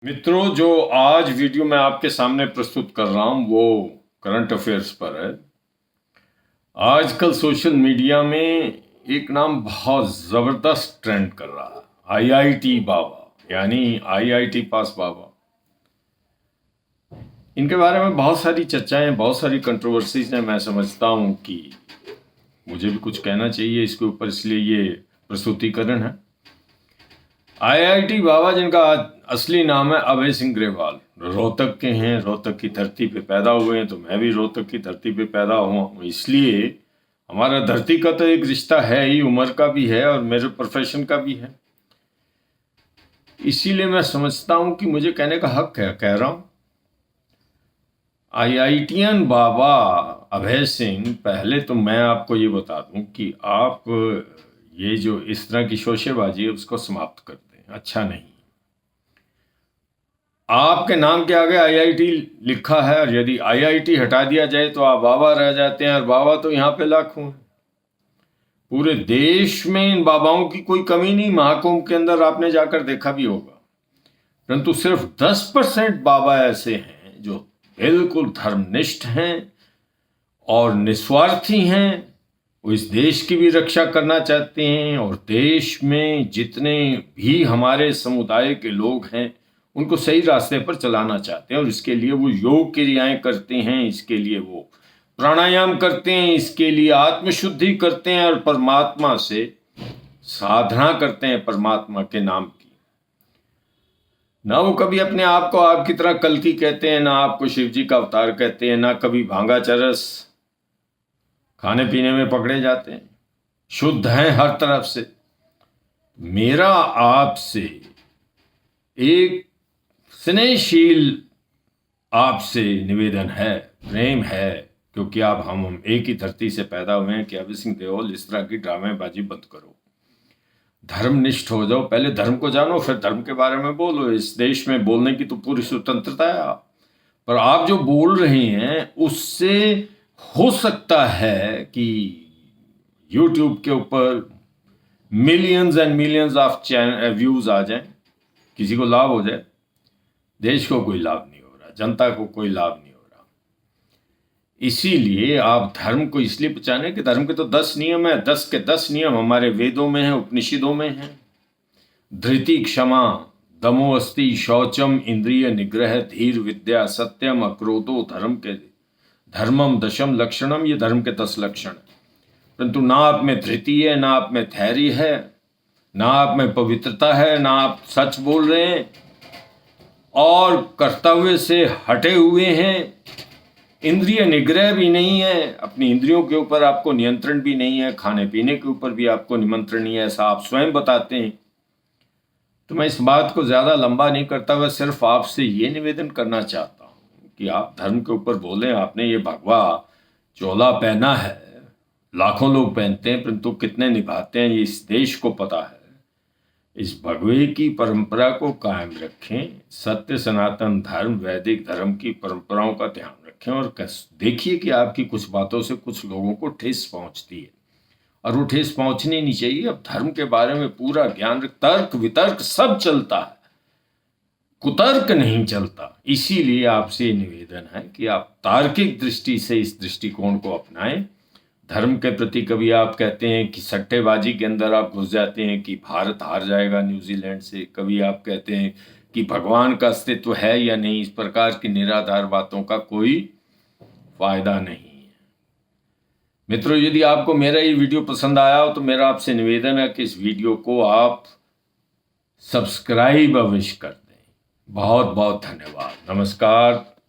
मित्रों, जो आज वीडियो मैं आपके सामने प्रस्तुत कर रहा हूं वो करंट अफेयर्स पर है। आजकल सोशल मीडिया में एक नाम बहुत ज़बरदस्त ट्रेंड कर रहा है, आईआईटी बाबा, यानी आईआईटी पास बाबा। इनके बारे में बहुत सारी चर्चाएं, बहुत सारी कंट्रोवर्सीज हैं। मैं समझता हूं कि मुझे भी कुछ कहना चाहिए इसके ऊपर, इसलिए ये प्रस्तुतिकरण है। आईआईटी बाबा, जिनका असली नाम है अभय सिंह ग्रेवाल, रोहतक के हैं, रोहतक की धरती पे पैदा हुए हैं। तो मैं भी रोहतक की धरती पे पैदा हुआ हूँ, इसलिए हमारा धरती का तो एक रिश्ता है ही, उम्र का भी है और मेरे प्रोफेशन का भी है। इसीलिए मैं समझता हूँ कि मुझे कहने का हक है, कह रहा हूँ। आईआईटीएन बाबा अभय सिंह, पहले तो मैं आपको ये बता दूं कि आप ये जो इस तरह की शोशेबाजी है उसको समाप्त कर दें, अच्छा नहीं। आपके नाम के आगे आईआईटी लिखा है और यदि आईआईटी हटा दिया जाए तो आप बाबा रह जाते हैं, और बाबा तो यहाँ पे लाखों हैं। पूरे देश में इन बाबाओं की कोई कमी नहीं। महाकुंभ के अंदर आपने जाकर देखा भी होगा, परंतु सिर्फ 10% बाबा ऐसे हैं जो बिल्कुल धर्मनिष्ठ हैं और निस्वार्थी हैं। वो इस देश की भी रक्षा करना चाहते हैं और देश में जितने भी हमारे समुदाय के लोग हैं उनको सही रास्ते पर चलाना चाहते हैं। और इसके लिए वो योग क्रियाएं करते हैं, इसके लिए वो प्राणायाम करते हैं, इसके लिए आत्मशुद्धि करते हैं और परमात्मा से साधना करते हैं, परमात्मा के नाम की। ना वो कभी अपने आप को आपकी तरह कल्कि कहते हैं, ना आपको शिव जी का अवतार कहते हैं, ना कभी भांगा चरस खाने पीने में पकड़े जाते हैं, शुद्ध हैं हर तरफ से। मेरा आपसे एक स्नेहशील आपसे निवेदन है, प्रेम है, क्योंकि आप हम एक ही धरती से पैदा हुए हैं कि अभय सिंह देओल इस तरह की ड्रामेबाजी बंद करो, धर्मनिष्ठ हो जाओ। पहले धर्म को जानो, फिर धर्म के बारे में बोलो। इस देश में बोलने की तो पूरी स्वतंत्रता है आप, पर आप जो बोल रहे हैं उससे हो सकता है कि YouTube के ऊपर millions and millions of views आ जाएं, किसी को लाभ हो जाए। देश को कोई लाभ नहीं हो रहा, जनता को कोई लाभ नहीं हो रहा। इसीलिए आप धर्म को इसलिए बचाने कि धर्म के तो 10 नियम है, 10 के 10 नियम हमारे वेदों में हैं, उपनिषदों में हैं। धृति, क्षमा, दमो अस्ति, शौचम, इंद्रिय निग्रह, धीर, विद्या, सत्यम, अक्रोधो, धर्मम दशम लक्षणम, ये धर्म के 10 लक्षण। परंतु ना आप में धृति है, ना आप में धैर्य है, ना आप में पवित्रता है, ना आप सच बोल रहे हैं और कर्तव्य से हटे हुए हैं। इंद्रिय निग्रह भी नहीं है, अपनी इंद्रियों के ऊपर आपको नियंत्रण भी नहीं है, खाने पीने के ऊपर भी आपको निमंत्रण नहीं है, ऐसा आप स्वयं बताते हैं। तो मैं इस बात को ज़्यादा लंबा नहीं करता, वह सिर्फ आपसे ये निवेदन करना चाहता हूँ कि आप धर्म के ऊपर बोलें। आपने ये भगवा चोला पहना है, लाखों लोग पहनते हैं, परंतु कितने निभाते हैं ये इस देश को पता है। इस भगवे की परंपरा को कायम रखें, सत्य सनातन धर्म, वैदिक धर्म की परंपराओं का ध्यान रखें और देखिए कि आपकी कुछ बातों से कुछ लोगों को ठेस पहुंचती है, और वो ठेस पहुंचनी नहीं चाहिए। अब धर्म के बारे में पूरा ज्ञान, तर्क वितर्क सब चलता है, कुतर्क नहीं चलता। इसीलिए आपसे निवेदन है कि आप तार्किक दृष्टि से इस दृष्टिकोण को अपनाएं। धर्म के प्रति कभी आप कहते हैं कि सट्टेबाजी के अंदर आप घुस जाते हैं कि भारत हार जाएगा न्यूजीलैंड से, कभी आप कहते हैं कि भगवान का अस्तित्व है या नहीं। इस प्रकार की निराधार बातों का कोई फायदा नहीं है। मित्रों, यदि आपको मेरा ये वीडियो पसंद आया हो तो मेरा आपसे निवेदन है कि इस वीडियो को आप सब्सक्राइब अवश्य कर दें। बहुत बहुत धन्यवाद। नमस्कार।